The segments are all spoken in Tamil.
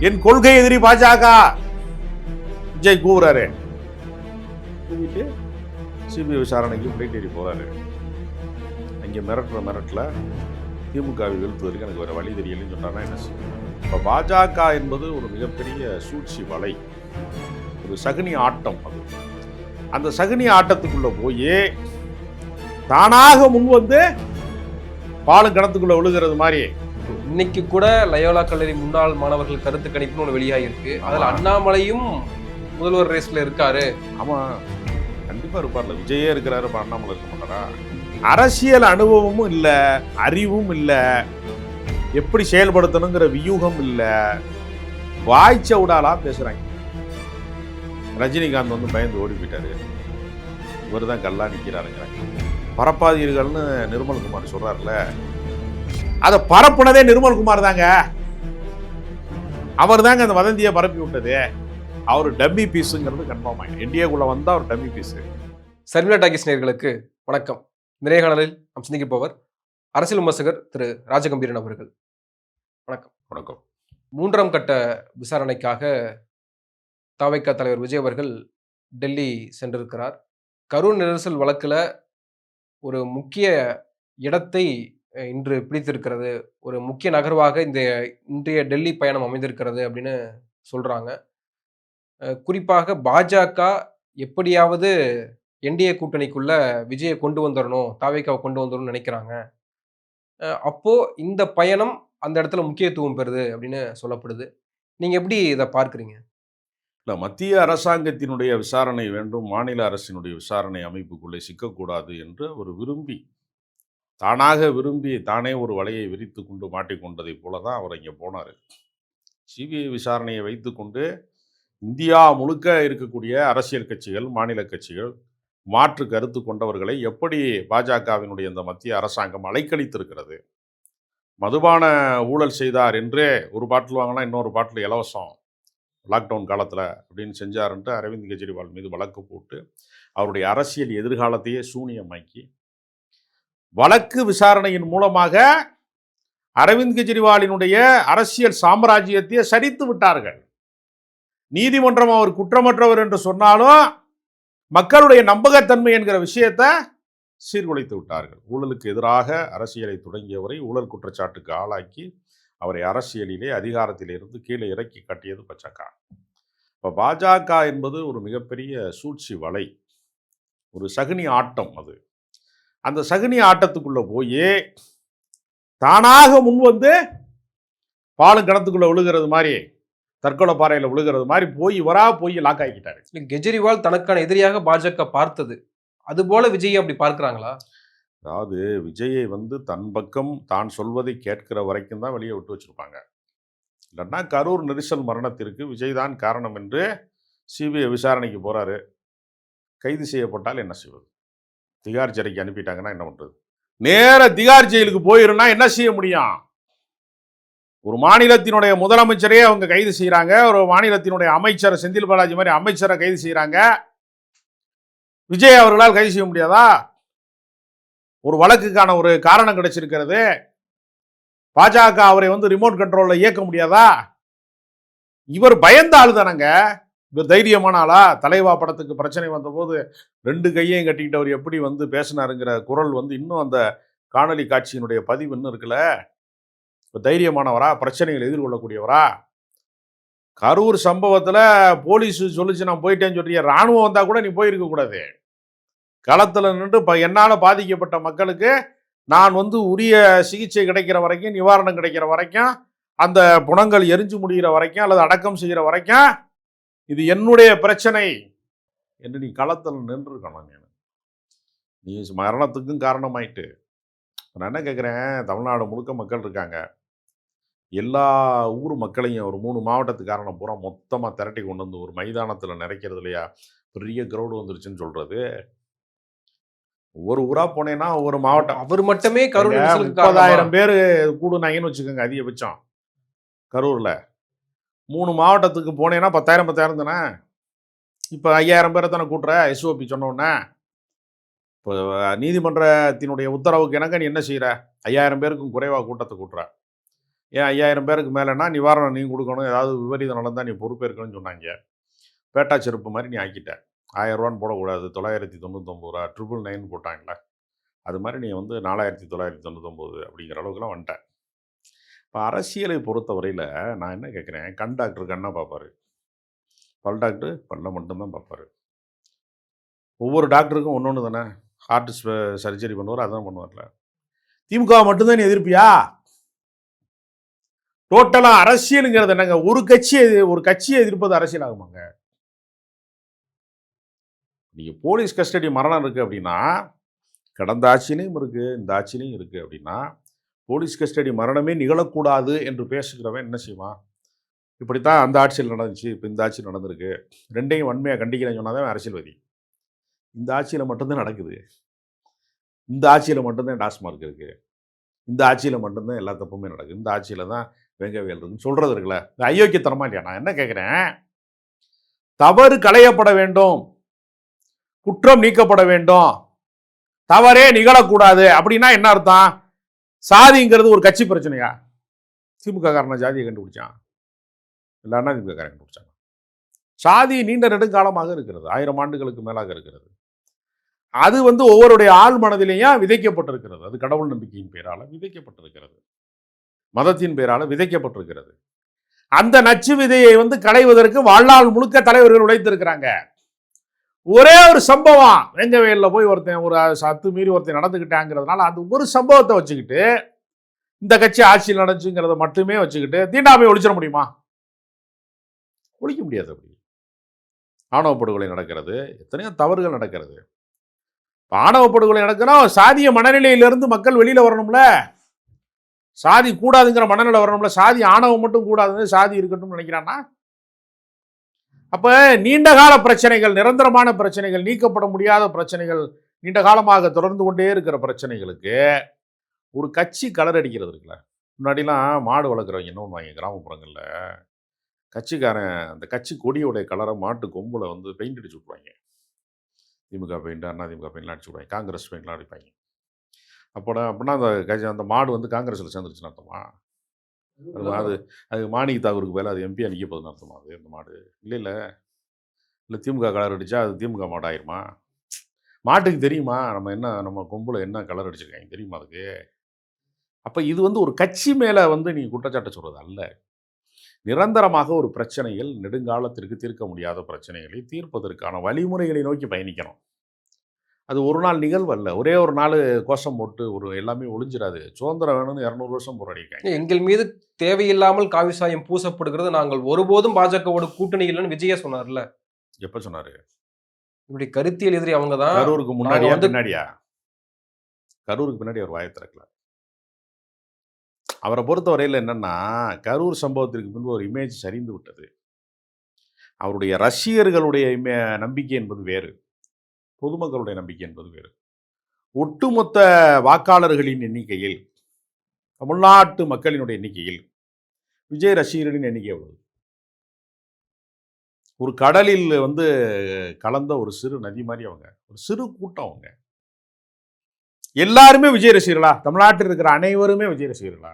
என் கொள்கை எதிரி பாஜக விஜய் கூறாரு. கூவிட்டு சிபிஐ விசாரணைக்கு பிளேட்டேறி போறாரு. அங்கே மிரட்டல திமுகவை வீழ்த்துவதற்கு எனக்கு வேற வழி தெரியலன்னு சொன்னார்னா என்ன செய்யும்? இப்போ பாஜக என்பது ஒரு மிகப்பெரிய சூழ்ச்சி வலை, ஒரு சகுனி ஆட்டம். அது அந்த சகுனி ஆட்டத்துக்குள்ள போய் தானாக முன் வந்து பாலும் கிணத்துக்குள்ள விழுகிறது மாதிரி. இன்னைக்கு கூட லயோலா கல்லூரி முன்னாள் மாணவர்கள் கருத்து கணிப்புன்னு ஒன்று வெளியாகிருக்கு. அதில் அண்ணாமலையும் முதல்வர் ரேஸ்ல இருக்காரு. ஆமா, கண்டிப்பா இருப்பார்ல. விஜயே இருக்கிறாரு, அண்ணாமலை இருக்க மாட்டாரா? அரசியல் அனுபவமும் இல்லை, அறிவும் இல்லை, எப்படி செயல்படுத்தணுங்கிற வியூகம் இல்லை, வாய்ச்ச விடாலா பேசுறாங்க. ரஜினிகாந்த் வந்து பயந்து ஓடி போயிட்டாரு, இவர் தான் கல்லா நிற்கிறாருங்கிறாங்க. பரப்பாதீர்கள்னு நிர்மல்குமார் சொல்றாருல, அதை பரப்புனதே நிர்மல்குமார் தாங்க. அவர் தாங்க அந்த வதந்தியை பரப்பி விட்டது. அவர் டம்மி பீஸுங்கிறது கன்ஃபார்ம் ஆகிடும். இந்தியாக்குள்ள வந்தா அவர் டம்மி பீஸு. சர்மிளா டாக்கிஸ் நேயர்களுக்கு வணக்கம். இந்த நேர்காணலில் நாம் சிந்திக்கப்போவர் அரசியல் விமர்சகர் திரு ராஜகம்பீரன் அவர்கள். வணக்கம். வணக்கம். 3ஆம் கட்ட விசாரணைக்காக தவைக்க தலைவர் விஜய் அவர்கள் டெல்லி சென்றிருக்கிறார். கரூர் நெரிசல் வழக்கில் ஒரு முக்கிய இடத்தை இன்று பிடித்திருக்கிறது, ஒரு முக்கிய நகர்வாக இன்றைய டெல்லி பயணம் அமைந்திருக்கிறது அப்படின்னு சொல்றாங்க. குறிப்பாக பாஜக எப்படியாவது என்டிஏ கூட்டணிக்குள்ள விஜயை கொண்டு வந்துடணும், தாவேக்காவை கொண்டு வந்துடணும்னு நினைக்கிறாங்க. அப்போ இந்த பயணம் அந்த இடத்துல முக்கியத்துவம் பெறுது அப்படின்னு சொல்லப்படுது. நீங்க எப்படி இதை பார்க்குறீங்க? இல்லை, மத்திய அரசாங்கத்தினுடைய விசாரணை வேண்டும், மாநில அரசினுடைய விசாரணை அமைப்புக்குள்ளே சிக்கக்கூடாது என்று ஒரு தானாக விரும்பி தானே ஒரு வலையை விரித்து கொண்டு மாட்டிக்கொண்டதை போல தான் அவர் இங்கே போனார். சிபிஐ விசாரணையை வைத்துக்கொண்டு இந்தியா முழுக்க இருக்கக்கூடிய அரசியல் கட்சிகள், மாநில கட்சிகள், மாற்று கருத்து கொண்டவர்களை எப்படி பாஜகவினுடைய இந்த மத்திய அரசாங்கம் அலைக்கழித்திருக்கிறது. மதுபான ஊழல் செய்தார் என்று ஒரு பாட்டில் வாங்கினா இன்னொரு பாட்டில் இலவசம் லாக்டவுன் காலத்தில் அப்படின்னு செஞ்சாருன்ட்டு அரவிந்த் கெஜ்ரிவால் மீது வழக்கு போட்டு அவருடைய அரசியல் எதிர்காலத்தையே சூனியமாக்கி வழக்கு விசாரணையின் மூலமாக அரவிந்த் கெஜ்ரிவாலினுடைய அரசியல் சாம்ராஜ்யத்தையே சரித்து விட்டார்கள். நீதிமன்றம் அவர் குற்றமற்றவர் என்று சொன்னாலும் மக்களுடைய நம்பகத்தன்மை என்கிற விஷயத்தை சீர்குலைத்து விட்டார்கள். ஊழலுக்கு எதிராக அரசியலை தொடங்கியவரை ஊழல் குற்றச்சாட்டுக்கு ஆளாக்கி அவரை அரசியலிலே அதிகாரத்திலிருந்து கீழே இறக்கி கட்டியது பாஜக. இப்போ பாஜக என்பது ஒரு மிகப்பெரிய சூழ்ச்சி வலை, ஒரு சகுனி ஆட்டம். அது அந்த சகுனி ஆட்டத்துக்குள்ள போய் தானாக முன் வந்து பாலும் கிணத்துக்குள்ள விழுகிறது மாதிரி, தற்கொலை பாறையில் விழுகிறது மாதிரி போய் லாக் ஆகிக்கிட்டாரு. கெஜ்ரிவால் தனக்கான எதிரியாக பாஜக பார்த்தது, அதுபோல விஜய் அப்படி பார்க்கிறாங்களா? அதாவது விஜயை வந்து தன் பக்கம் தான் சொல்வதை கேட்கிற வரைக்கும் தான் வெளியே விட்டு வச்சிருப்பாங்க. இல்லைன்னா கரூர் நெரிசல் மரணத்திற்கு விஜய் தான் காரணம் என்று சிபிஐ விசாரணைக்கு போறாரு. கைது செய்யப்பட்டால் என்ன செய்வது? திகார் சிறைக்கு அனுப்பிட்டாங்கன்னா என்ன பண்றது? நேர திகார் ஜெயிலுக்கு போயிருந்தா என்ன செய்ய முடியும்? ஒரு மாநிலத்தினுடைய முதலமைச்சரே அவங்க கைது செய்யறாங்க, ஒரு மாநிலத்தினுடைய அமைச்சர் செந்தில் பாலாஜி மாதிரி அமைச்சரை கைது செய்யறாங்க. விஜய் அவர்களால் கைது செய்ய முடியாதா? ஒரு வழக்குக்கான ஒரு காரணம் கிடைச்சிருக்கிறது. பாஜக அவரை வந்து ரிமோட் கண்ட்ரோல்ல இயக்க முடியாதா? இவர் பயந்த ஆளு தானங்க. இவர் தைரியமான ஆளா? தலைவா படத்துக்கு பிரச்சனை வந்த போது 2 கையையும் கட்டிக்கிட்டு அவர் எப்படி வந்து பேசினாருங்கிற குரல் வந்து இன்னும் அந்த காணொலி காட்சியினுடைய பதிவு இன்னும் இருக்குல்ல. தைரியமானவரா? பிரச்சனைகளை எதிர்கொள்ளக்கூடியவரா? கரூர் சம்பவத்துல போலீஸ் சொல்லிச்சு நான் போயிட்டேன்னு சொல்றீங்க. ராணுவம் வந்தா கூட நீ போயிருக்க கூடாது. களத்துல நின்று என்னால பாதிக்கப்பட்ட மக்களுக்கு நான் வந்து உரிய சிகிச்சை கிடைக்கிற வரைக்கும், நிவாரணம் கிடைக்கிற வரைக்கும், அந்த புணங்கள் எரிஞ்சு முடிகிற வரைக்கும் அல்லது அடக்கம் செய்கிற வரைக்கும் இது என்னுடைய பிரச்சனை என்று நீ களத்தில் நின்றுருக்கணும். நீ மரணத்துக்கும் காரணமாயிட்டு. நான் என்ன கேட்குறேன், தமிழ்நாடு முழுக்க மக்கள் இருக்காங்க. எல்லா ஊர் மக்களையும் ஒரு 3 மாவட்டத்துக்காரனை பூரா மொத்தமாக திரட்டி கொண்டு வந்து ஒரு மைதானத்தில் நிறைக்கிறது இல்லையா? பெரிய கிரௌடு வந்துருச்சுன்னு சொல்றது. ஒவ்வொரு ஊரா போனேன்னா ஒவ்வொரு மாவட்டம், அவர் மட்டுமே கரூர் 30,000 பேர் கூடுனாங்கன்னு வச்சுக்கோங்க அதிகபட்சம். கரூர்ல 3 மாவட்டத்துக்கு போனேன்னா 10,000 தானே. இப்போ 5,000 பேரை தானே கூட்டுற எஸ்ஓபி சொன்னோன்னே. இப்போ நீதிமன்றத்தினுடைய உத்தரவுக்கு இணங்க நீ என்ன செய்கிற? 5,000 பேருக்கும் குறைவாக கூட்டத்தை கூட்டுற. ஏன் 5000 பேருக்கு மேலேன்னா நிவாரணம் நீ கொடுக்கணும், ஏதாவது விபரீதம் நடந்தால் நீ பொறுப்பேற்கணும்னு சொன்னாங்க. பேட்டா செருப்பு மாதிரி நீ ஆக்கிட்ட. 1000 போடக்கூடாது, 999 999 போட்டாங்கல்ல, அது மாதிரி நீ வந்து 4999 அப்படிங்கிற அளவுக்குலாம் வந்துட்டேன். இப்போ அரசியலை பொறுத்தவரையில் நான் என்ன கேட்குறேன், கண் டாக்டர் கண்ணை பார்ப்பாரு, பல் டாக்டர் பல்ல மட்டும்தான் பார்ப்பாரு. ஒவ்வொரு டாக்டருக்கும் ஒன்று ஒன்று தானே. ஹார்ட் சர்ஜரி பண்ணுவார், அதான் பண்ணுவார்ல. திமுக மட்டும்தான் நீ எதிர்ப்பியா? டோட்டலாக அரசியலுங்கிறது என்னங்க? ஒரு கட்சியை எதிர்ப்பது அரசியல் ஆகுமாங்க? நீங்கள் போலீஸ் கஸ்டடி மரணம் இருக்குது அப்படின்னா, கடந்த ஆட்சியிலையும் இருக்குது, இந்த ஆட்சியிலையும் இருக்குது அப்படின்னா, போலீஸ் கஸ்டடி மரணமே நிகழக்கூடாது என்று பேசுகிறவன் என்ன செய்வான்? இப்படித்தான் அந்த ஆட்சியில் நடந்துச்சு, இப்போ இந்த ஆட்சியில் நடந்திருக்கு, ரெண்டையும் வன்மையாக கண்டிக்கிறேன்னு சொன்னாதான் அரசியல்வாதி. இந்த ஆட்சியில் மட்டும்தான் நடக்குது, இந்த ஆட்சியில் மட்டும்தான் டாஸ்மார்க் இருக்குது, இந்த ஆட்சியில் மட்டும்தான் எல்லா தப்புமே நடக்குது, இந்த ஆட்சியில் தான் வெங்கவேல் இருக்குன்னு சொல்கிறது இருக்குல்ல, இந்த அயோக்கியத்தனமா இல்லையா? நான் என்ன கேட்குறேன், தவறு களையப்பட வேண்டும், குற்றம் நீக்கப்பட வேண்டும், தவறே நிகழக்கூடாது அப்படின்னா என்ன அர்த்தம்? சாதிங்கிறது ஒரு கட்சி பிரச்சனையா? திமுக காரன ஜாதியை கண்டுபிடிச்சான், இல்லை அண்ணா திமுக காரன் கண்டுபிடிச்சாங்க. சாதி நீண்ட நெடுங்காலமாக இருக்கிறது, 1000 ஆண்டுகளுக்கு மேலாக இருக்கிறது. அது வந்து ஒவ்வொருடைய ஆள் மனதிலேயும் விதைக்கப்பட்டிருக்கிறது. அது கடவுள் நம்பிக்கையின் பேரால விதைக்கப்பட்டிருக்கிறது, மதத்தின் பேரால விதைக்கப்பட்டிருக்கிறது. அந்த நச்சு விதையை வந்து களைவதற்கு வாழ்நாள் முழுக்க தலைவர்கள் உழைத்திருக்கிறாங்க. ஒரே ஒரு சம்பவம், வெங்கவேலில் போய் ஒருத்தன் ஒரு சத்து மீறி ஒருத்தன் நடந்துக்கிட்டாங்கிறதுனால அந்த ஒரு சம்பவத்தை வச்சுக்கிட்டு இந்த கட்சி ஆட்சியில் நடந்துச்சுங்கிறத மட்டுமே வச்சுக்கிட்டு தீண்டாமை ஒழிச்சிட முடியுமா? ஒழிக்க முடியாது. அப்படி ஆணவ படுகொலை நடக்கிறது, எத்தனையோ தவறுகள் நடக்கிறது. ஆணவ படுகொலை நடக்கணும், சாதிய மனநிலையிலிருந்து மக்கள் வெளியில வரணும்ல, சாதி கூடாதுங்கிற மனநிலை வரணும்ல. சாதி ஆணவம் மட்டும் கூடாது, சாதி இருக்கட்டும் நினைக்கிறான்னா, அப்ப நீண்டகால பிரச்சனைகள், நிரந்தரமான பிரச்சனைகள், நீக்கப்பட முடியாத பிரச்சனைகள், நீண்ட காலமாக தொடர்ந்து கொண்டே இருக்கிற பிரச்சனைகளுக்கு ஒரு கட்சி கலர் அடிக்கிறது இருக்குல்ல. முன்னாடிலாம் மாடு வளர்க்குறவங்க என்ன பண்ணுவாங்க, கிராமப்புறங்களில் கட்சிக்காரன் அந்த கட்சி கொடியோடைய கலரை மாட்டு கொம்பில் வந்து பெயிண்ட் அடிச்சு விட்ருவாங்க. திமுக பெயிண்ட், அண்ணா திமுக பெயிண்ட்லாம் அடிச்சு விடுவாங்க, காங்கிரஸ் பெயிண்ட்லாம் அடிப்பாங்க. அப்படின்னா அந்த மாடு வந்து காங்கிரஸில் சேர்ந்துருச்சுன்னு அர்த்தமா? அது அது மாணிக் தாகூருக்கு மேலே அது எம்பி நிற்க போகுதுன்னு அர்த்தமா? அது அந்த மாடு இல்லை திமுக கலர் அடித்தா அது திமுக மாடு ஆயிருமா? மாட்டுக்கு தெரியுமா நம்ம கொம்பில் என்ன கலர் அடிச்சிருக்காங்க தெரியுமா அதுக்கு? அப்போ இது வந்து ஒரு கட்சி மேலே வந்து நீங்கள் குற்றச்சாட்டை சொல்கிறது அல்ல. நிரந்தரமாக ஒரு பிரச்சனைகள், நெடுங்காலத்திற்கு தீர்க்க முடியாத பிரச்சனைகளை தீர்ப்பதற்கான வழிமுறைகளை நோக்கி பயணிக்கணும். அது ஒரு நாள் நிகழ்வு அல்ல. ஒரே ஒரு நாள் கோஷம் போட்டு ஒரு எல்லாமே ஒழிஞ்சிடாது. சுதந்திரம் வேணும்னு 200 வருஷம் போராடிருக்காங்க. எங்கள் மீது தேவையில்லாமல் காவி சாயம் பூசப்படுகிறது, நாங்கள் ஒருபோதும் பாஜகவோட கூட்டணி இல்லைன்னு விஜயா சொன்னார்ல. எப்ப சொன்னாரு? இப்படி கருத்தியல் எதிரி அவங்க தான். கரூருக்கு முன்னாடியா பின்னாடியா? கரூருக்கு பின்னாடி அவர் வாயை திறக்கல. அவரை பொறுத்தவரையில் என்னன்னா, கரூர் சம்பவத்திற்கு பின்பு ஒரு இமேஜ் சரிந்து விட்டது. அவருடைய ரசிகர்களுடைய நம்பிக்கை என்பது வேறு, பொதுமக்களுடைய நம்பிக்கை என்பது வேறு. ஒட்டுமொத்த வாக்காளர்களின் எண்ணிக்கையில், தமிழ்நாட்டு மக்களினுடைய எண்ணிக்கையில் விஜய் ரசிகர்களின் எண்ணிக்கை எவ்வளவு? ஒரு கடலில் வந்து கலந்த ஒரு சிறு நதி மாதிரி அவங்க, ஒரு சிறு கூட்டம் அவங்க. எல்லாருமே விஜய் ரசிகர்களா? தமிழ்நாட்டில் இருக்கிற அனைவருமே விஜய் ரசிகர்களா?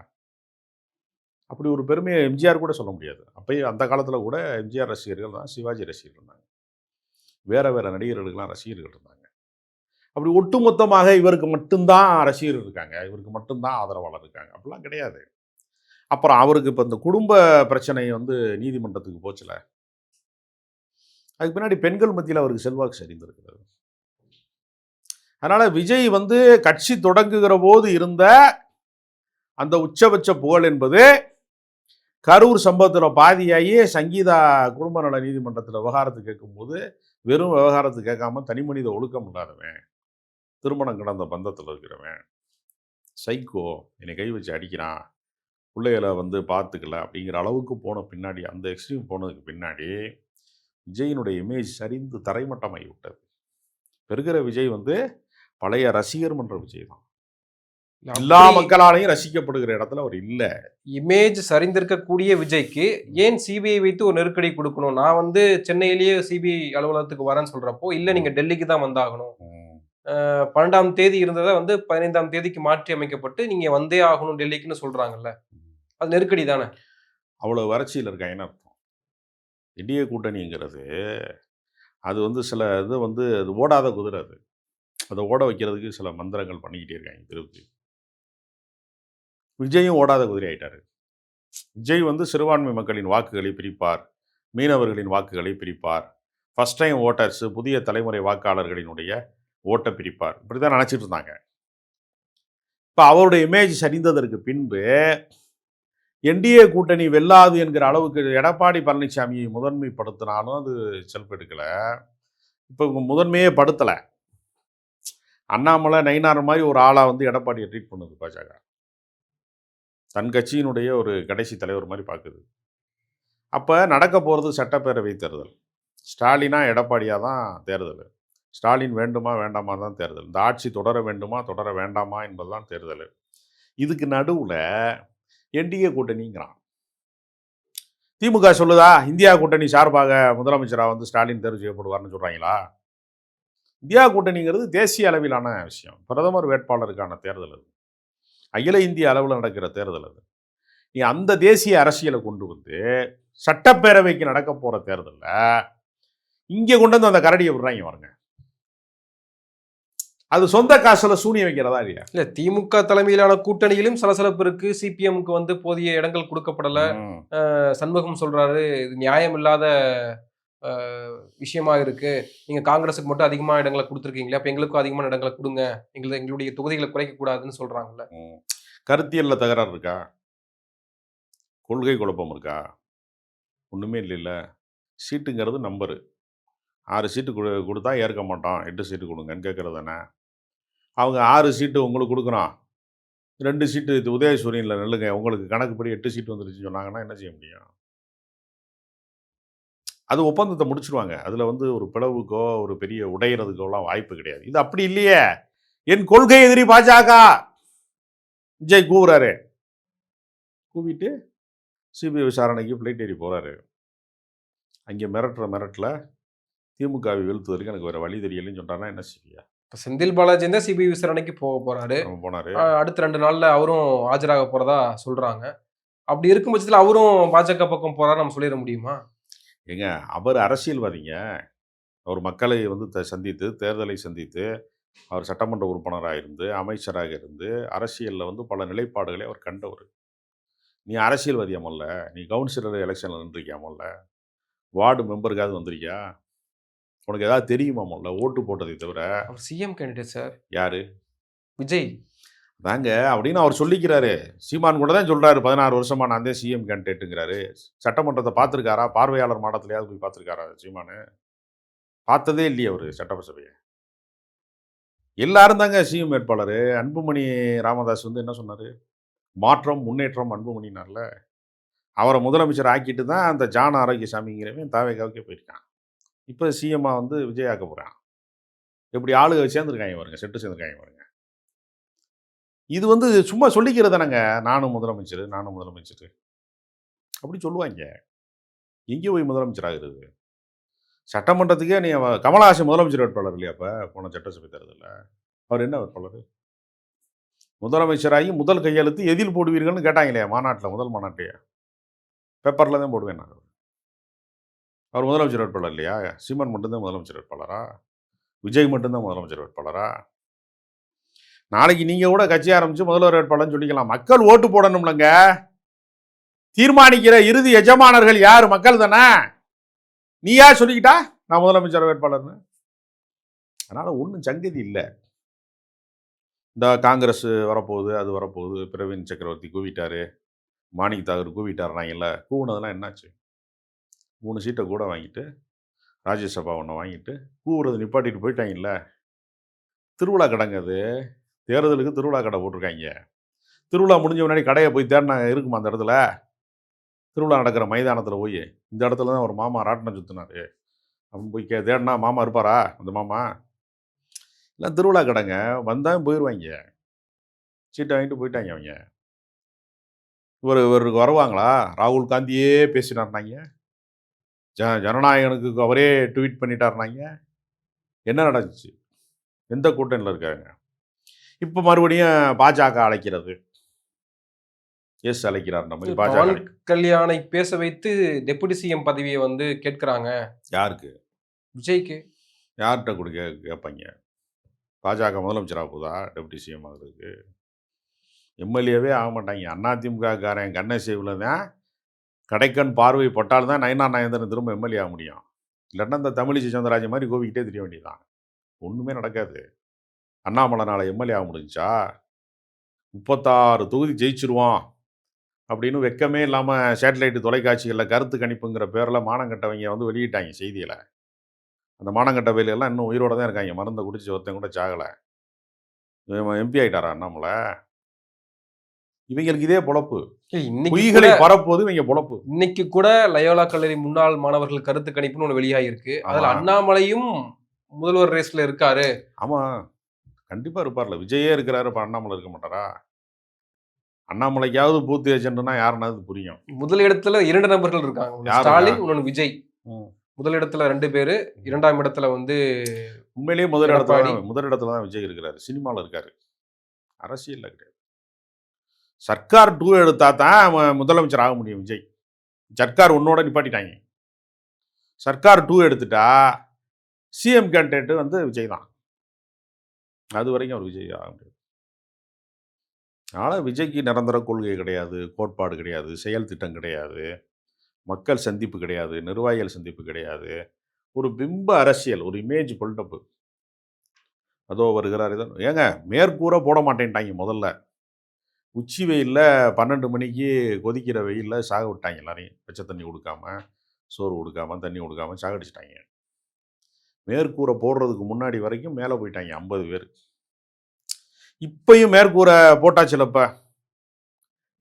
அப்படி ஒரு பெருமையை எம்ஜிஆர் கூட சொல்ல முடியாது. அப்பயே அந்த காலத்தில் கூட எம்ஜிஆர் ரசிகர்கள் தான், சிவாஜி ரசிகர்கள் இருந்தாங்க, வேறு வேறு நடிகர்களுக்கெல்லாம் ரசிகர்கள் இருந்தாங்க. அப்படி ஒட்டுமொத்தமாக இவருக்கு மட்டும்தான் ரசிகர்கள் இருக்காங்க, இவருக்கு மட்டும்தான் ஆதரவாளர் இருக்காங்க அப்படிலாம் கிடையாது. அப்புறம் அவருக்கு இப்போ இந்த குடும்ப பிரச்சனை வந்து நீதிமன்றத்துக்கு போச்சுல, அதுக்கு பின்னாடி பெண்கள் மத்தியில் அவருக்கு செல்வாக்கு சரிந்திருக்கிறது. அதனால் விஜய் வந்து கட்சி தொடங்குகிற போது இருந்த அந்த உச்சபட்ச புகழ் என்பது கரூர் சம்பவத்தில் பாதியாகி சங்கீதா குடும்ப நல நீதிமன்றத்தில் விவகாரத்து கேட்கும்போது வெறும் விவகாரத்து கேட்காம தனி மனித ஒழுக்கம் இல்லாதவன், திருமணம் கடந்த பந்தத்தில் இருக்கிறவன், சைக்கோ, என்னை கை வச்சு அடிக்கிறான், பிள்ளைகளை வந்து பார்த்துக்கல அப்படிங்கிற அளவுக்கு போன பின்னாடி, அந்த எக்ஸ்ட்ரீம் போனதுக்கு பின்னாடி விஜயினுடைய இமேஜ் சரிந்து தரைமட்டமாகி விட்டது. பெருகிற விஜய் வந்து பழைய ரசிகர் மன்ற விஜய் தான். எல்லா மக்களாலையும் ரசிக்கப்படுகிற இடத்துல அவர் இல்ல. இமேஜ் சரிந்திருக்கக்கூடிய விஜய்க்கு ஏன் சிபிஐ வைத்து ஒரு நெருக்கடி கொடுக்கணும்? நான் வந்து சென்னையிலேயே சிபிஐ அலுவலகத்துக்கு வரேன்னு சொல்றப்போ, இல்ல நீங்க டெல்லிக்கு தான் வந்தாகணும், 12ஆம் தேதி இருந்ததை வந்து 15ஆம் தேதிக்கு மாற்றி அமைக்கப்பட்டு நீங்க வந்தே ஆகணும் டெல்லிக்குன்னு சொல்றாங்கல்ல. அது நெருக்கடி தானே. அவ்வளோ வறட்சியில் இருக்காங்கன்னு அர்த்தம். என்டிஏ கூட்டணிங்கிறது அது வந்து சில இது வந்து அது ஓடாத குதிரை அது. அதை ஓட வைக்கிறதுக்கு சில மந்திரங்கள் பண்ணிக்கிட்டே இருக்காங்க திருப்பி. விஜயும் ஓடாத குதிரை ஆயிட்டாரு. விஜய் வந்து சிறுபான்மை மக்களின் வாக்குகளை பிரிப்பார், மீனவர்களின் வாக்குகளை பிரிப்பார், ஃபர்ஸ்ட் டைம் ஓட்டர்ஸ் புதிய தலைமுறை வாக்காளர்களினுடைய ஓட்டை பிரிப்பார். இப்படி தான் நினச்சிட்டு இருந்தாங்க. இப்போ அவருடைய இமேஜ் சரிந்ததற்கு பின்பு என்டிஏ கூட்டணி வெல்லாது என்கிற அளவுக்கு எடப்பாடி பழனிசாமியை முதன்மைப்படுத்தினாலும் அது செல்ஃப் எடுக்கல. இப்போ முதன்மையே படுத்தலை. அண்ணாமலை நயினார் மாதிரி ஒரு ஆளாக வந்து எடப்பாடியை ட்ரீட் பண்ணுது பாஜக. தன் கட்சியினுடைய ஒரு கடைசி தலைவர் மாதிரி பார்க்குது. அப்போ நடக்க போகிறது சட்டப்பேரவை தேர்தல். ஸ்டாலினா எடப்பாடியா தான் தேர்தல். ஸ்டாலின் வேண்டுமா வேண்டாமா தான் தேர்தல். இந்த ஆட்சி தொடர வேண்டுமா தொடர வேண்டாமா என்பதுதான் தேர்தல். இதுக்கு நடுவில் என்டிஏ கூட்டணிங்கிறான். திமுக சொல்லுதா இந்தியா கூட்டணி சார்பாக முதலமைச்சராக வந்து ஸ்டாலின் தேர்வு செய்யப்படுவார்னு சொல்கிறாங்களா? இந்தியா கூட்டணிங்கிறது தேசிய அளவிலான விஷயம். பிரதமர் வேட்பாளருக்கான தேர்தல் அது. அகில இந்திய அளவில் நடக்கிற தேர்தல் அது. நீ அந்த தேசிய அரசியலை கொண்டு வந்து சட்டப்பேரவைக்கு நடக்க போகிற தேர்தலில் இங்கே கொண்டு வந்து அந்த கரடியை விடுறாங்க பாருங்க. அது சொந்த காசில் சூனியம் வைக்கிறதா இல்லையா? இல்லை, திமுக தலைமையிலான கூட்டணியிலும் சலசலப்பு இருக்கு. சிபிஎம்க்கு வந்து போதிய இடங்கள் கொடுக்கப்படலை. சண்முகம் சொல்றாரு இது நியாயம் இல்லாத விஷயமா இருக்கு. நீங்க காங்கிரஸுக்கு மட்டும் அதிகமான இடங்களை கொடுத்துருக்கீங்களே, அப்ப எங்களுக்கும் அதிகமான இடங்களை கொடுங்க, எங்களுடைய தொகுதிகளை குறைக்க கூடாதுன்னு சொல்றாங்கல்ல. கருத்தியல்ல தகராறு இருக்கா? கொள்கை குழப்பம் இருக்கா? ஒன்றுமே இல்லைல்ல. சீட்டுங்கிறது நம்பரு. 6 சீட்டு கொடுத்தா ஏற்க மாட்டோம், 8 சீட்டு கொடுங்கன்னு கேட்குறது தானே. அவங்க 6 சீட்டு உங்களுக்கு கொடுக்குறோம், 2 சீட்டு இது உதயசூரியனில் நெல்லுங்க, உங்களுக்கு கணக்குப்படி 8 சீட்டு வந்துருச்சுன்னு சொன்னாங்கன்னா என்ன செய்ய முடியும்? அது ஒப்பந்தத்தை முடிச்சிருவாங்க. அதில் வந்து ஒரு பிளவுக்கோ ஒரு பெரிய உடையிறதுக்கோலாம் வாய்ப்பு கிடையாது. இது அப்படி இல்லையே. என் கொள்கை எதிரி பாஜக விஜய் கூவுறாரு. கூவிட்டு சிபிஐ விசாரணைக்கு ஃப்ளைட் ஏறி போகிறாரு. அங்கே மிரட்டில் திமுகவை வீழ்த்துவதற்கு எனக்கு வேறு வழி தெரியலைன்னு சொன்னார்னா என்ன செய்வியா? இப்போ செந்தில் பாலாஜி தான் சிபிஐ விசாரணைக்கு போறாரு. அடுத்த 2 நாளில் அவரும் ஆஜராக போகிறதா சொல்கிறாங்க. அப்படி இருக்கும் பட்சத்தில் அவரும் பாஜக பக்கம் போகிறாரு நம்ம சொல்லிட முடியுமா? ஏங்க, அவர் அரசியல்வாதிங்க. அவர் மக்களை வந்து சந்தித்து, தேர்தலை சந்தித்து, அவர் சட்டமன்ற உறுப்பினராக இருந்து, அமைச்சராக இருந்து, அரசியலில் வந்து பல நிலைப்பாடுகளை அவர் கண்டவர். நீ அரசியல்வாதியா முதல்ல? நீ கவுன்சிலர் எலெக்ஷனில் நின்றுருக்கியா முதல்ல? வார்டு மெம்பருக்காவது வந்திருக்கியா? உனக்கு ஏதாவது தெரியுமா முதல்ல ஓட்டு போட்டதை தவிர? அவர் சிஎம் கேண்டிடேட் சார். யாரு? விஜய் தாங்க அப்படின்னு அவர் சொல்லிக்கிறாரு. சீமான் கூட தான் சொல்கிறாரு 16 வருஷமா நான் தான் சிஎம் கேண்டிடேட்டுங்கிறாரு. சட்டமன்றத்தை பார்த்துருக்காரா? பார்வையாளர் மாடத்துலையாவது போய் பார்த்துருக்காரா சீமானு? பார்த்ததே இல்லையே அவர் சட்டசபையை. எல்லாரும் தாங்க சிஎம் வேட்பாளர். அன்புமணி ராமதாஸ் வந்து என்ன சொன்னார்? மாற்றம் முன்னேற்றம் அன்புமணினார்ல. அவரை முதலமைச்சர் ஆக்கிட்டு தான் அந்த ஜான ஆரோக்கியசாமிங்கிறவன் தாவேக்காவுக்கே போயிருக்கான். இப்போ சிஎம்மா வந்து விஜய் ஆக்க போகிறான். எப்படி ஆளுக சேர்ந்துருக்காங்க பாருங்க, செட்டு சேர்ந்துருக்காங்க பாருங்க. இது வந்து சும்மா சொல்லிக்கிறது தானேங்க. நானும் முதலமைச்சர் அப்படி சொல்லுவாங்க. எங்கே போய் முதலமைச்சர் ஆகுறது? சட்டமன்றத்துக்கே நீ கமலஹாசன் முதலமைச்சர் வேட்பாளர் இல்லையா? அப்போ போன சட்டசபை தேர்தலில் அவர் என்ன வேட்பாளர்? முதலமைச்சராகி முதல் கையெழுத்து எதில் போடுவீர்கள்னு கேட்டாங்க இல்லையா மாநாட்டில், முதல் மாநாட்டையே பேப்பரில் தான் போடுவேன் நான். அவர் முதலமைச்சர் வேட்பாளர் இல்லையா? சீமான் மட்டும்தான் முதலமைச்சர் வேட்பாளரா? விஜய் மட்டும்தான் முதலமைச்சர் வேட்பாளரா? நாளைக்கு நீங்கள் கூட கட்சி ஆரம்பித்து முதல்வர் வேட்பாளர்னு சொல்லிக்கலாம். மக்கள் ஓட்டு போடணும்லங்க. தீர்மானிக்கிற இறுதி எஜமானர்கள் யார்? மக்கள் தானே. நீ யார் சொல்லிக்கிட்டா நான் முதலமைச்சர் வேட்பாளர்னு? அதனால் ஒன்றும் சங்கதி இல்லை. இந்த காங்கிரஸ் வரப்போகுது, அது வரப்போகுது, பிரவீன் சக்கரவர்த்தி கூவிட்டார், மாணிக் தாகூர் கூவிட்டாருனாங்கல்ல. கூவுனதெல்லாம் என்னாச்சு? 3 சீட்டை கூட வாங்கிட்டு, ராஜ்யசபா ஒன்று வாங்கிட்டு கூவுறது நிப்பாட்டிட்டு போயிட்டாங்கல்ல. திருவிழா கடைங்க அது. தேர்தலுக்கு திருவிழா கடை போட்டிருக்காங்க. திருவிழா முடிஞ்ச முன்னாடி கடையை போய் தேடினா இருக்குமா அந்த இடத்துல? திருவிழா நடக்கிற மைதானத்தில் போய் இந்த இடத்துல தான் ஒரு மாமா ராட்டினம் சுற்றினார் அப்படின்னு போய் தேடினா மாமா இருப்பாரா? அந்த மாமா எல்லாம் திருவிழா கடைங்க. வந்தால் போயிடுவாங்க. சீட்டை வாங்கிட்டு போயிட்டாங்க அவங்க. இவருக்கு வருவாங்களா? ராகுல் காந்தியே பேசினார்னாங்க. ஜனநாயகனுக்கு அவரே ட்வீட் பண்ணிட்டாருனாங்க. என்ன நடந்துச்சு? எந்த கூட்டணியில் இருக்காங்க? இப்போ மறுபடியும் பாஜக அழைக்கிறது. எஸ் அழைக்கிறார் மாதிரி பவன் பாஜக. கல்யாணை பேச வைத்து டெபுட்டி சிஎம் பதவியை வந்து கேட்கிறாங்க. யாருக்கு? விஜய்க்கு. யார்கிட்ட கொடுக்க கேட்பாங்க? பாஜக முதலமைச்சராக போதா டெப்டி சிஎம் ஆகுறதுக்கு? எம்எல்ஏவே ஆக மாட்டாங்க. அதிமுக காரன் கண்ணசேவில் தான் கடைக்கண் பார்வை பட்டால் தான் நயனா நாயந்திரன் திரும்ப எம்எல்ஏ ஆக முடியும். இல்லைன்னா இந்த தமிழிசை சவுந்தரராஜன் மாதிரி கோவிக்கிட்டே தெரிய வேண்டியதுதான். ஒன்றுமே நடக்காது. அண்ணாமலைனால எம்எல்ஏ ஆக முடிஞ்சா 36 தொகுதி ஜெயிச்சிருவோம் அப்படின்னு வெக்கமே இல்லாமல் சேட்டலைட்டு தொலைக்காட்சிகளில் கருத்து கணிப்புங்கிற பேரில் மானங்கட்டவங்க வந்து வெளியிட்டாங்க செய்தியில். அந்த மானங்கட்ட வேலையெல்லாம் இன்னும் உயிரோட தான் இருக்காங்க. மருந்தை குடிச்சு ஒருத்தன் கூட சாகலை. எம்பி ஆகிட்டாரா அண்ணாமலை? இவங்களுக்கு இதே பொழப்பு. பொய்களை பரப்புவது இவங்க பொழப்பு. இன்னைக்கு கூட லயோலா கல்லூரி முன்னாள் மாணவர்கள் கருத்து கணிப்புன்னு ஒன்று வெளியாகிருக்கு. அதில் அண்ணாமலையும் முதல்வர் ரேஸ்ல இருக்காரு. ஆமாம், கண்டிப்பாக இருப்பார்ல. விஜயே இருக்கிறாரு, இப்போ அண்ணாமலை இருக்க மாட்டாரா? அண்ணாமலைக்காவது பூத் ஏஜென்ட்னா யாருன்னாவது புரியும். முதலிடத்துல 2 நபர்கள் இருக்காங்க. ஸ்டாலின், இன்னொன்று விஜய். முதலிடத்துல 2 பேரு, 2ஆம் இடத்துல வந்து உண்மையிலேயே முதலிடத்துல தான் விஜய் இருக்கிறாரு. சினிமாவில் இருக்காரு, அரசியல் கிடையாது. சர்க்கார் 2 எடுத்தா தான் முதலமைச்சர் ஆக முடியும் விஜய். சர்க்கார் 1ஓட நிப்பாட்டிட்டாங்க. சர்க்கார் 2 எடுத்துட்டா சிஎம் கேண்டிடேட் வந்து விஜய் தான். அது வரைக்கும் அவர் விஜய் ஆக முடியாது. அதனால் விஜய்க்கு நிரந்தர கொள்கை கிடையாது, கோட்பாடு கிடையாது, செயல் திட்டம் கிடையாது, மக்கள் சந்திப்பு கிடையாது, நிர்வாகிகள் சந்திப்பு கிடையாது. ஒரு பிம்ப அரசியல், ஒரு இமேஜ் பொல்டப்பு. அதோ வருகிறார். இதோ ஏங்க மேற்கூரை போட மாட்டேன்ட்டாங்க. முதல்ல உச்சி வெயிலில் 12 மணிக்கு கொதிக்கிற வெயிலில் சாக விட்டாங்க எல்லாரையும். பச்சை தண்ணி கொடுக்காம, சோறு கொடுக்காம, தண்ணி கொடுக்காம சாகடிச்சிட்டாங்க. மேற்கூரை போடுறதுக்கு முன்னாடி வரைக்கும் மேலே போயிட்டாங்க 50 பேர். இப்பையும் மேற்கூரை போட்டாச்சுலப்ப,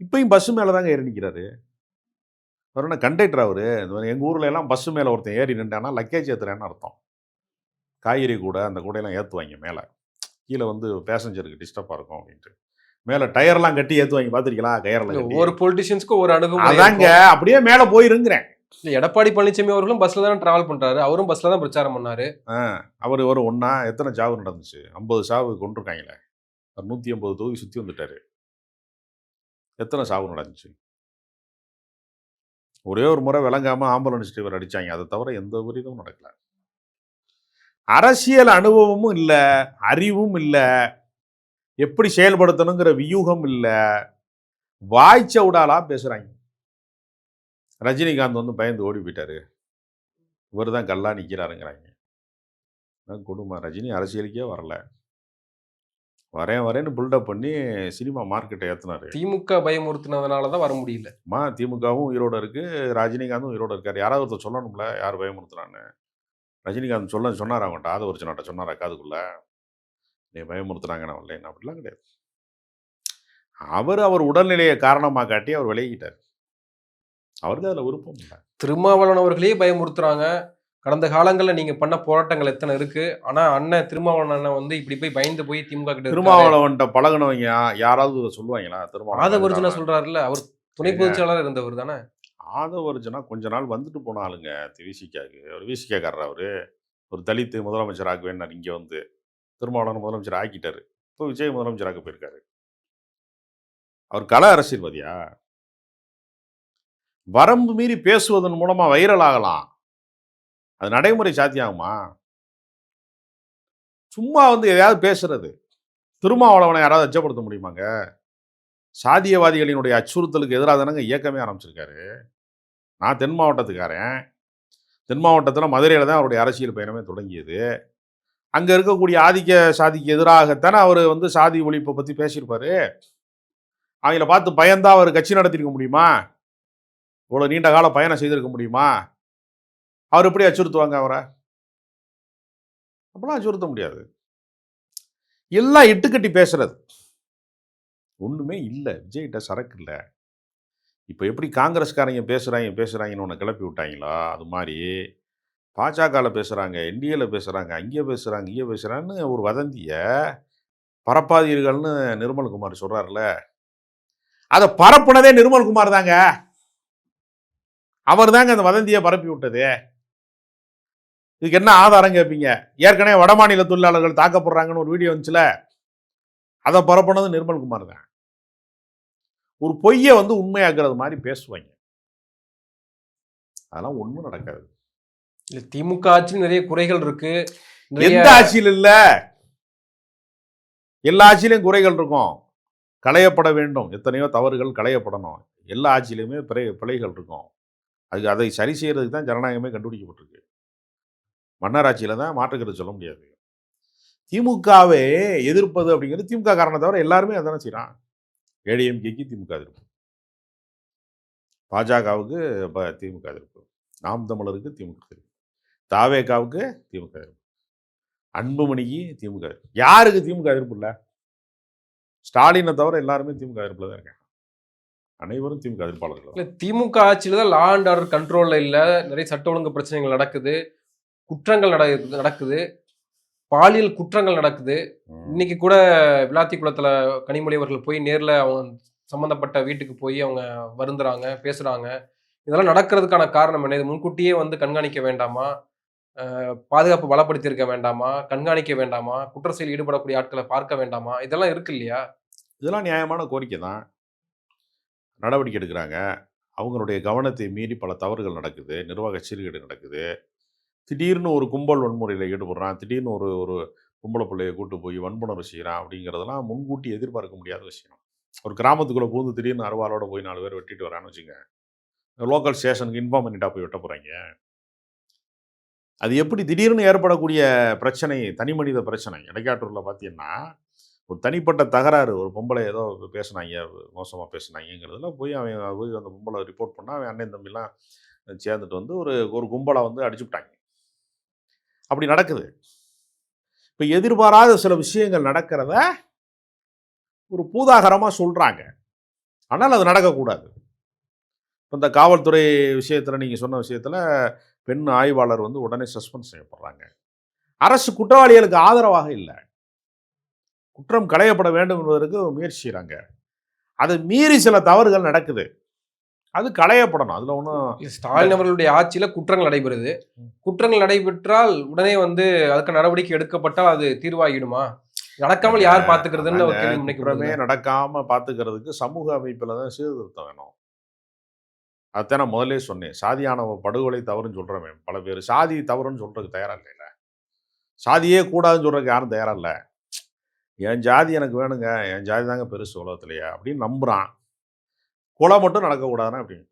இப்பையும் பஸ்ஸு மேலே தாங்க ஏறி நிற்கிறாரு. அவர் என்ன கண்டக்டர்? அவர் எங்கள் ஊரில் எல்லாம் பஸ்ஸு மேலே ஒருத்தன் ஏறி நின்றானா லக்கேஜ் ஏற்றுறேன்னு அர்த்தம். காய்கறி கூட அந்த கூடையெல்லாம் ஏற்றுவாங்க மேலே. கீழே வந்து பேசஞ்சருக்கு டிஸ்டர்பாக இருக்கும் அப்படின்ட்டு மேலே டயர்லாம் கட்டி ஏற்றுவாங்க. பார்த்துருக்கீங்களா? கயரில் ஒவ்வொரு பொலிட்டிஷியன்ஸ்க்கும் ஒரு அணுகுமுறை. அதாங்க, அப்படியே மேலே போயிருங்கிறேன். எடப்பாடி பழனிசாமி அவர்களும் பஸ்ல தான் டிராவல் பண்றாரு. அவரும் பஸ்ல தான் பிரச்சாரம் பண்ணாரு. அவர் ஒரு ஒன்றா எத்தனை சாவு நடந்துச்சு? 50 சாவு கொண்டிருக்காங்களே. 150 தொகுதி சுற்றி வந்துட்டாரு. எத்தனை சாவு நடந்துச்சு? ஒரே ஒரு முறை விளங்காமல் ஆம்புலன்ஸ் டிரைவர் அடித்தாங்க. அதை தவிர எந்த ஒரு இதுவும் நடக்கல. அரசியல் அனுபவமும் இல்லை, அறிவும் இல்லை, எப்படி செயல்படுத்தணுங்கிற வியூகம் இல்லை, வாய்ச்ச விடாலா பேசுகிறாங்க. ரஜினிகாந்த் வந்து பயந்து ஓடி போயிட்டாரு, இவர் தான் கல்லா நிற்கிறாருங்கிறாங்க. கொடுமை. ரஜினி அரசியலுக்கே வரல, வரேன்னு பில்டப் பண்ணி சினிமா மார்க்கெட்டை ஏற்றினார். திமுக பயமுறுத்தினதுனால தான் வர முடியல. திமுகவும் உயிரோட இருக்குது, ரஜினிகாந்தும் உயிரோட இருக்கார். யாராவது ஒருத்தர் சொல்லணும்ல யார் பயமுறுத்துறான்னு. ரஜினிகாந்த் சொன்னார் அவங்கள்ட்ட, ஆதவர்ஜனாட்ட சொன்னார் காதுக்குள்ள, நீ பயமுறுத்துறாங்க நான் வரல. அப்படிலாம் கிடையாது. அவர் உடல்நிலையை காரணமாக காட்டி அவர் விலகிட்டார். அவருக்கு அதில் விருப்பம் இல்லை. திருமாவளவன் அவர்களே பயமுறுத்துறாங்க. கடந்த காலங்களில் நீங்க பண்ண போராட்டங்கள் எத்தனை இருக்கு. ஆனா அண்ணன் திருமாவளவன் அண்ணன் வந்து இப்படி போய் பயந்து போய் திமுக கிட்ட திருமாவளவன்ட்ட பழகினவங்க யாராவது சொல்லுவாங்களா? ஆதவர்ஜனா சொல்றாருல்ல, அவர் துணை பொதுச்செயலாளர் இருந்தவர் தானே. ஆதவர்ஜனா கொஞ்ச நாள் வந்துட்டு போன ஆளுங்க விசிகாக்கு. அவர் விசிகாக்காரர். ஒரு தலித்து முதலமைச்சர் ஆக்குவேன் இங்கே வந்து திருமாவளவன் முதலமைச்சர் ஆக்கிட்டாரு. இப்போ விஜய் முதலமைச்சராக போயிருக்காரு. அவர் கல அரசியல்வாதியா? வரம்பு மீறி பேசுவதன் மூலமா வைரல் ஆகலாம், அது நடைமுறை சாத்தியமாகுமா? சும்மா வந்து எதையாவது பேசுறது. திருமாவளவனை யாராவது அச்சப்படுத்த முடியுமாங்க? சாதியவாதிகளினுடைய அச்சுறுத்தலுக்கு எதிராக தானங்க இயக்கமே ஆரம்பிச்சிருக்காரு. நான் தென் மாவட்டத்துக்காரன். தென் மாவட்டத்தில் மதுரையில் தான் அவருடைய அரசியல் பயணமே தொடங்கியது. அங்கே இருக்கக்கூடிய ஆதிக்க சாதிக்கு எதிராகத்தானே அவர் வந்து சாதி ஒழிப்பை பற்றி பேசியிருப்பார். அவங்கள பார்த்து பயந்தா அவர் கட்சி நடத்திருக்க முடியுமா? இவ்வளோ நீண்ட கால பயணம் செய்திருக்க முடியுமா? அவர் எப்படி அச்சுறுத்துவாங்க அவரை? அப்படிலாம் அச்சுறுத்த முடியாது. எல்லாம் இட்டுக்கட்டி பேசுறது, ஒன்றுமே இல்லை. விஜய்கிட்ட சரக்கு இல்லை. இப்போ எப்படி காங்கிரஸ்காரங்க பேசுகிறாங்கன்னு ஒன்று கிளப்பி விட்டாங்களா, அது மாதிரி பாஜகவில் பேசுகிறாங்க, என்டிஏல பேசுகிறாங்க, அங்கே பேசுகிறாங்க, இங்கே பேசுகிறான்னு ஒரு வதந்தியை பரப்பாதீர்கள்னு நிர்மல்குமார் சொல்கிறார்ல, அதை பரப்புனதே நிர்மல்குமார் தாங்க. அவர் தாங்க அந்த வதந்தியை பரப்பி விட்டது. இதுக்கு என்ன ஆதாரம் கேட்பீங்க? ஏற்கனவே வடமாநில தொழிலாளர்கள் தாக்கப்படுறாங்கன்னு ஒரு வீடியோ வந்துச்சுல, அதை பரப்புனது நிர்மல்குமார் தான். ஒரு பொய்யை வந்து உண்மையாக்குறது மாதிரி பேசுவாங்க. அதெல்லாம் ஒண்ணும் நடக்காது. இல்ல திமுக ஆட்சியில் நிறைய குறைகள் இருக்கு. நிறைய எந்த ஆட்சியில் இல்ல, எல்லா ஆட்சியிலும் குறைகள் இருக்கும், களையப்பட வேண்டும். எத்தனையோ தவறுகள் களையப்படணும். எல்லா ஆட்சியிலுமே பிழைகள் இருக்கும். அதை சரி செய்யறதுக்கு தான் ஜனநாயகமே கண்டுபிடிக்கப்பட்டிருக்கு. மன்னர் ஆட்சியில தான் மாற்றுக்கிறது சொல்ல முடியாது. திமுகவை எதிர்ப்பது அப்படிங்கிறது திமுக காரணம் தவிர எல்லாருமே அதானே செய்யறான். ஏடிஎம்கேக்கு திமுக எதிர்ப்பு, பாஜகவுக்கு திமுக எதிர்ப்பு, நாம் தமிழருக்கு திமுக எதிர்ப்பு, தாவேகாவுக்கு திமுக எதிர்ப்பு, அன்புமணிக்கு திமுக எதிர்ப்பு. யாருக்கு திமுக எதிர்ப்பு இல்லை? ஸ்டாலினை தவிர எல்லாருமே திமுக எதிர்ப்புல தான் இருக்காங்க. அனைவரும் திமுக எதிர்ப்பாளர்கள். இல்ல திமுக ஆட்சியில தான் லா அண்ட் ஆர்டர் கண்ட்ரோல்ல இல்ல, நிறைய சட்ட ஒழுங்கு பிரச்சனைகள் நடக்குது, குற்றங்கள் நடக்குது, பாலியல் குற்றங்கள் நடக்குது. இன்னைக்கு கூட விளாத்திக்குளத்துல கனிமொழி அவர்கள் போய் நேர்ல அவங்க சம்பந்தப்பட்ட வீட்டுக்கு போய் அவங்க வருந்துறாங்க, பேசுறாங்க. இதெல்லாம் நடக்கிறதுக்கான காரணம் என்ன? இது முன்கூட்டியே வந்து கண்காணிக்க வேண்டாமா? பாதுகாப்பு பலப்படுத்தி இருக்க வேண்டாமா? கண்காணிக்க வேண்டாமா? குற்ற செயலில் ஈடுபடக்கூடிய ஆட்களை பார்க்க வேண்டாமா? இதெல்லாம் இருக்கு இல்லையா? இதெல்லாம் நியாயமான கோரிக்கை தான். நடவடிக்கை எடுக்கிறாங்க. அவங்களுடைய கவனத்தை மீறி பல தவறுகள் நடக்குது, நிர்வாக சீர்கேடு நடக்குது. திடீர்னு ஒரு கும்பல் வன்முறையில் ஈடுபடுறான், திடீர்னு ஒரு ஒரு பொம்பளை பிள்ளையை கூட்டு போய் வன்புணர்வு செய்கிறான் அப்படிங்கிறதெல்லாம் முன்கூட்டி எதிர்பார்க்க முடியாத விஷயம். ஒரு கிராமத்துக்குள்ளே பூந்து திடீர்னு அருவாளோட போய் 4 பேர் வெட்டிட்டு வரான்னு வச்சுங்க, லோக்கல் ஸ்டேஷனுக்கு இன்ஃபார்ம் பண்ணிட்டா போய் வெட்ட போகிறாங்க. அது எப்படி திடீர்னு ஏற்படக்கூடிய பிரச்சனை, தனி மனித பிரச்சனை. இடைக்காட்டூரில் பார்த்தீங்கன்னா ஒரு தனிப்பட்ட தகராறு, ஒரு பொம்பளை ஏதோ பேசுனாங்க, மோசமாக பேசுனாங்கிறதுல போய் அந்த பொம்பளை ரிப்போர்ட் பண்ணால் அவன் அண்ணன் தம்பிலாம் சேர்ந்துட்டு வந்து ஒரு ஒரு கும்பலை வந்து அடிச்சுவிட்டாங்க. அப்படி நடக்குது. இப்போ எதிர்பாராத சில விஷயங்கள் நடக்கிறத ஒரு பூதாகரமாக சொல்கிறாங்க. ஆனால் அது நடக்கக்கூடாது. இப்போ இந்த காவல்துறை விஷயத்தில் நீங்கள் சொன்ன விஷயத்தில் பெண் ஆய்வாளர் வந்து உடனே சஸ்பெண்ட் செய்யப்படுறாங்க. அரசு குற்றவாளிகளுக்கு ஆதரவாக இல்லை, குற்றம் களையப்பட வேண்டும் என்பதற்கு முயற்சி செய்கிறாங்க. அதை மீறி சில தவறுகள் நடக்குது, அது களையப்படணும். அதில் ஒன்றும் ஸ்டாலின் அவர்களுடைய ஆட்சியில குற்றங்கள் நடைபெறுது. குற்றங்கள் நடைபெற்றால் உடனே வந்து அதுக்கு நடவடிக்கை எடுக்கப்பட்டால் அது தீர்வாகிடுமா? நடக்காமல் யார் பார்த்துக்கிறதுன்னு ஒரு கேள்வி குற்றமே நடக்காம பார்த்துக்கிறதுக்கு சமூக அமைப்பில் தான் சீர்திருத்தம் வேணும். அதுதான் நான் முதலே சொன்னேன். சாதியானவ படுகொலை தவறுன்னு சொல்கிறவன் பல பேர் சாதி தவறுன்னு சொல்கிறதுக்கு தயாராக இல்லைல்ல. சாதியே கூடாதுன்னு சொல்கிறதுக்கு யாரும் தயாராக இல்லை. என் ஜாதி எனக்கு வேணுங்க, என் ஜாதி தாங்க பெருசு உலகத்துலையே அப்படின்னு நம்புகிறான். கொலை மட்டும் நடக்கக்கூடாதுன்னா அப்படின்னு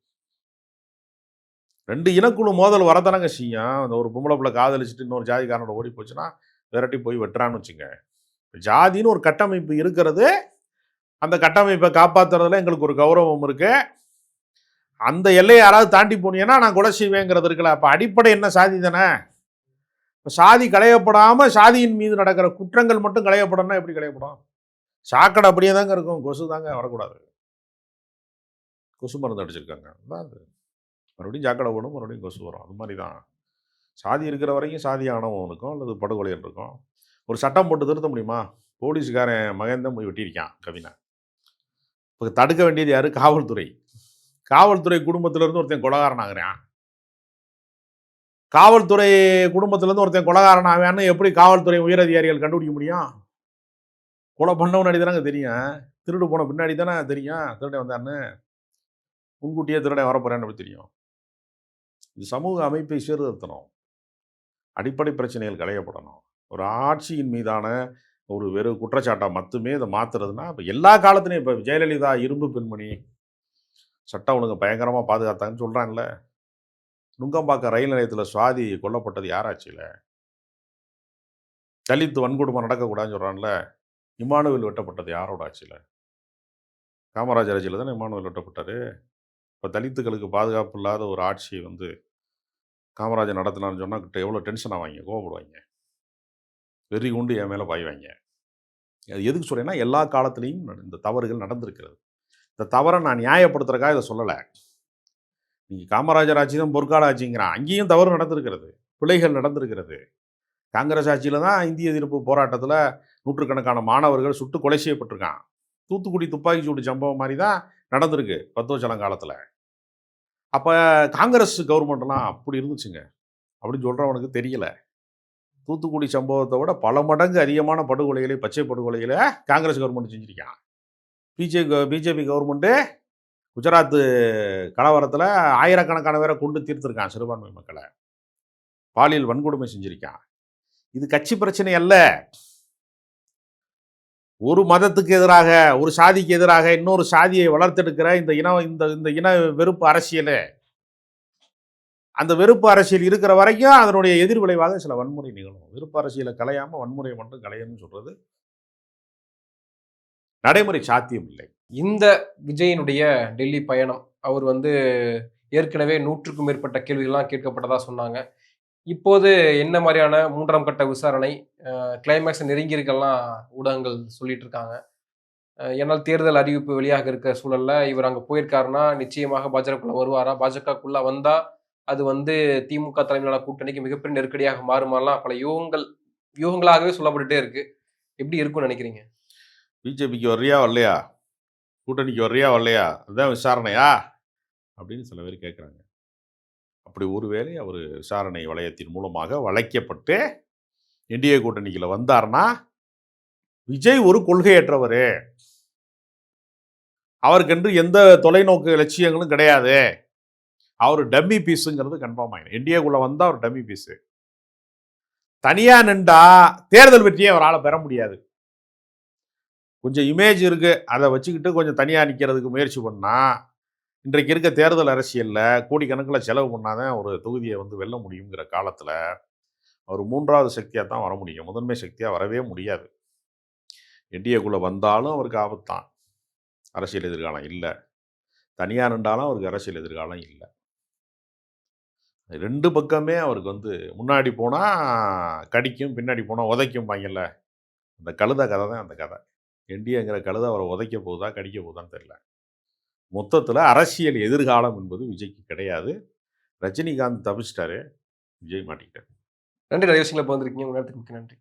2 இனக்குழு மோதல் வரத்தானங்க செய்யும். அந்த ஒரு பொம்பளை பிள்ளை காதலிச்சுட்டு இன்னொரு ஜாதிக்காரனோட ஓடி போச்சுன்னா விரட்டி போய் வெட்டுறான்னு வச்சுங்க. ஜாதின்னு ஒரு கட்டமைப்பு இருக்கிறது, அந்த கட்டமைப்பை காப்பாற்றுறதுல எங்களுக்கு ஒரு கௌரவம் இருக்கு. அந்த எல்லையை யாராவது தாண்டி போனீங்கன்னா நான் கொலை செய்வேங்கிறது இருக்குல்ல. அப்போ அடிப்படை என்ன? சாதி தானே. இப்போ சாதி களையப்படாமல் சாதியின் மீது நடக்கிற குற்றங்கள் மட்டும் களையப்படணும்னா எப்படி களையப்படும்? சாக்கடை அப்படியே தாங்க இருக்கும், கொசு தாங்க வரக்கூடாது. கொசு மருந்து அடிச்சிருக்காங்க, அது மறுபடியும் சாக்கடை போடும், மறுபடியும் கொசு வரும். அது மாதிரி தான் சாதி இருக்கிற வரைக்கும் சாதி ஆணவம் இருக்கும் அல்லது படுகொலைகள் இருக்கும். ஒரு சட்டம் போட்டு திருத்த முடியுமா? போலீஸுக்காரன் மகன்தான் போய் வெட்டியிருக்கான் கவினை. இப்போ தடுக்க வேண்டியது யாரு? காவல்துறை. காவல்துறை குடும்பத்திலேருந்து ஒருத்தன் கொலகாரன் ஆகிறான். காவல்துறை குடும்பத்திலேருந்து ஒருத்தன் கொலகாரன் ஆவான்னு எப்படி காவல்துறை உயரதிகாரிகள் கண்டுபிடிக்க முடியும்? கொலை பண்ணவனாடி தானே தெரியும், திருடு போன பின்னாடி தானே தெரியும் திருடன் வந்தான்னு. முன்கூட்டியே திருடன் வரப்போறேன்னு எப்படி தெரியும்? இது சமூக அமைப்பை சீர்திருத்தணும், அடிப்படை பிரச்சனைகள் களையப்படணும். ஒரு ஆட்சியின் மீதான ஒரு வெறும் குற்றச்சாட்டை மட்டுமே இதை மாற்றுறதுனா, இப்போ எல்லா காலத்துலையும் இப்போ ஜெயலலிதா இரும்பு பெண்மணி சட்டம் ஒழுங்கு பயங்கரமாக பாதுகாத்தாங்கன்னு சொல்கிறான்ல. நுங்கம்பாக்கம் ரயில் நிலையத்தில் சுவாதி கொல்லப்பட்டது யார் ஆட்சியில்? தலித் வன்கொடுமை நடக்கக்கூடாதுன்னு சொல்கிறான்ல. இமானுவேல் வெட்டப்பட்டது யாரோட ஆட்சியில்? காமராஜர் ஆட்சியில் தானே இமானுவேல் வெட்டப்பட்டார். இப்போ தலித்துகளுக்கு பாதுகாப்பு இல்லாத ஒரு ஆட்சியை வந்து காமராஜர் நடத்தினான்னு சொன்னால் எவ்வளோ டென்ஷன் ஆவாங்க, கோவப்படுவாங்க, வெறி கொண்டு என் மேலே பாய்வாங்க. அது எதுக்கு சொல்கிறேன்னா, எல்லா காலத்துலேயும் இந்த தவறுகள் நடந்திருக்கிறது. இந்த தவறை நான் நியாயப்படுத்துறதுக்காக இதை சொல்லலை. நீங்கள் காமராஜர் ஆட்சி தான் பொற்கால ஆட்சிங்கிறான், அங்கேயும் தவறு நடந்திருக்கிறது, பிழைகள் நடந்திருக்கிறது. காங்கிரஸ் ஆட்சியில் தான் இந்திய எதிர்ப்பு போராட்டத்தில் நூற்றுக்கணக்கான மாணவர்கள் சுட்டு கொலை செய்யப்பட்டிருக்கான். தூத்துக்குடி துப்பாக்கி சூடு சம்பவம் மாதிரி தான் நடந்திருக்கு 10 வருஷம் காலத்தில். அப்போ காங்கிரஸ் கவர்மெண்ட்லாம் அப்படி இருந்துச்சுங்க அப்படின்னு சொல்கிறவனுக்கு தெரியல. தூத்துக்குடி சம்பவத்தை விட பல மடங்கு அதிகமான படுகொலைகளை, பச்சை படுகொலைகளை காங்கிரஸ் கவர்மெண்ட் செஞ்சிருக்கான். பிஜேபி கவர்மெண்ட்டு குஜராத் கலவரத்தில் ஆயிரக்கணக்கான பேரை கொண்டு தீர்த்திருக்கான், சிறுபான்மை மக்களை பாலியல் வன்கொடுமை செஞ்சிருக்கான். இது கட்சி பிரச்சனை அல்ல. ஒரு மதத்துக்கு எதிராக, ஒரு சாதிக்கு எதிராக இன்னொரு சாதியை வளர்த்தெடுக்கிற இந்த இன வெறுப்பு அரசியல், அந்த வெறுப்பு அரசியல் இருக்கிற வரைக்கும் அதனுடைய எதிர்விளைவாக சில வன்முறை நிகழும். வெறுப்பு அரசியலை கலையாம வன்முறையை மட்டும் கலையணும்னு சொல்றது நடைமுறை சாத்தியம் இல்லை. இந்த விஜயினுடைய டெல்லி பயணம், அவர் ஏற்கனவே 100க்கும் மேற்பட்ட கேள்விகள்லாம் கேட்கப்பட்டதா சொன்னாங்க. இப்போது என்ன மாதிரியான 3ஆம் கட்ட விசாரணை கிளைமேக்ஸ் நெருங்கியிருக்கெல்லாம் ஊடகங்கள் சொல்லிட்டு இருக்காங்க. ஏன்னால் தேர்தல் அறிவிப்பு வெளியாக இருக்கிற சூழல்ல இவர் அங்க போயிருக்காருன்னா நிச்சயமாக பாஜகக்குள்ள வருவாரா? பாஜகக்குள்ள வந்தா அது திமுக தலைமையிலான கூட்டணிக்கு மிகப்பெரிய நெருக்கடியாக மாறுமாலாம் பல யூகங்களாகவே சொல்லப்பட்டுட்டே இருக்கு. எப்படி இருக்கும்னு நினைக்கிறீங்க? பிஜேபிக்கு வர்றியா வரலையா, கூட்டணிக்கு வர்றியா வரலையா, அதுதான் விசாரணையா அப்படின்னு சில பேர் கேட்குறாங்க. அப்படி ஒருவேளை அவர் விசாரணை வளையத்தின் மூலமாக வளைக்கப்பட்டு என்டிஏ கூட்டணிக்குள்ள வந்தார்னா, விஜய் ஒரு கொள்கையற்றவர், அவருக்கென்று எந்த தொலைநோக்கு லட்சியங்களும் கிடையாது, அவர் டம்மி பீஸுங்கிறது கன்ஃபார்ம் ஆகிடும். என்டிஏக்குள்ள வந்தால் அவர் டம்மி பீஸு. தனியா நின்றா தேர்தல் வெற்றியை அவரால் பெற முடியாது. கொஞ்சம் இமேஜ் இருக்கு, அதை வச்சுக்கிட்டு கொஞ்சம் தனியா நிற்கிறதுக்கு முயற்சி பண்ணா, இன்றைக்கு இருக்க தேர்தல் அரசியலில் கோடிக்கணக்கில் செலவு பண்ணாதான் ஒரு தொகுதியை வெல்ல முடியுங்கிற காலத்தில் அவர் 3வது சக்தியாக தான் வர முடியும், முதன்மை சக்தியாக வரவே முடியாது. என்டிஏக்குள்ளே வந்தாலும் அவருக்கு ஆபத்தான், அரசியல் எதிர்காலம் இல்லை. தனியாக நின்றாலும் அவருக்கு அரசியல் எதிர்காலம் இல்லை. 2 பக்கமே அவருக்கு முன்னாடி போனால் கடிக்கும், பின்னாடி போனால் உதைக்கும் பாங்கல்ல, அந்த கழுத கதை தான் அந்த கதை. என்டிஏங்கிற கழுதை அவரை உதைக்க போகுதா கடிக்க போகுதான்னு தெரியல. மொத்தத்தில் அரசியல் எதிர்காலம் என்பது விஜய்க்கு கிடையாது. ரஜினிகாந்த் தப்பிச்சிட்டாரு, விஜய் மாட்டிக்கிட்டார். நன்றி, நிறைய விஷயங்களை பகிர்ந்துருக்கீங்க. உங்க நேரத்துக்கு மிக்க நன்றி.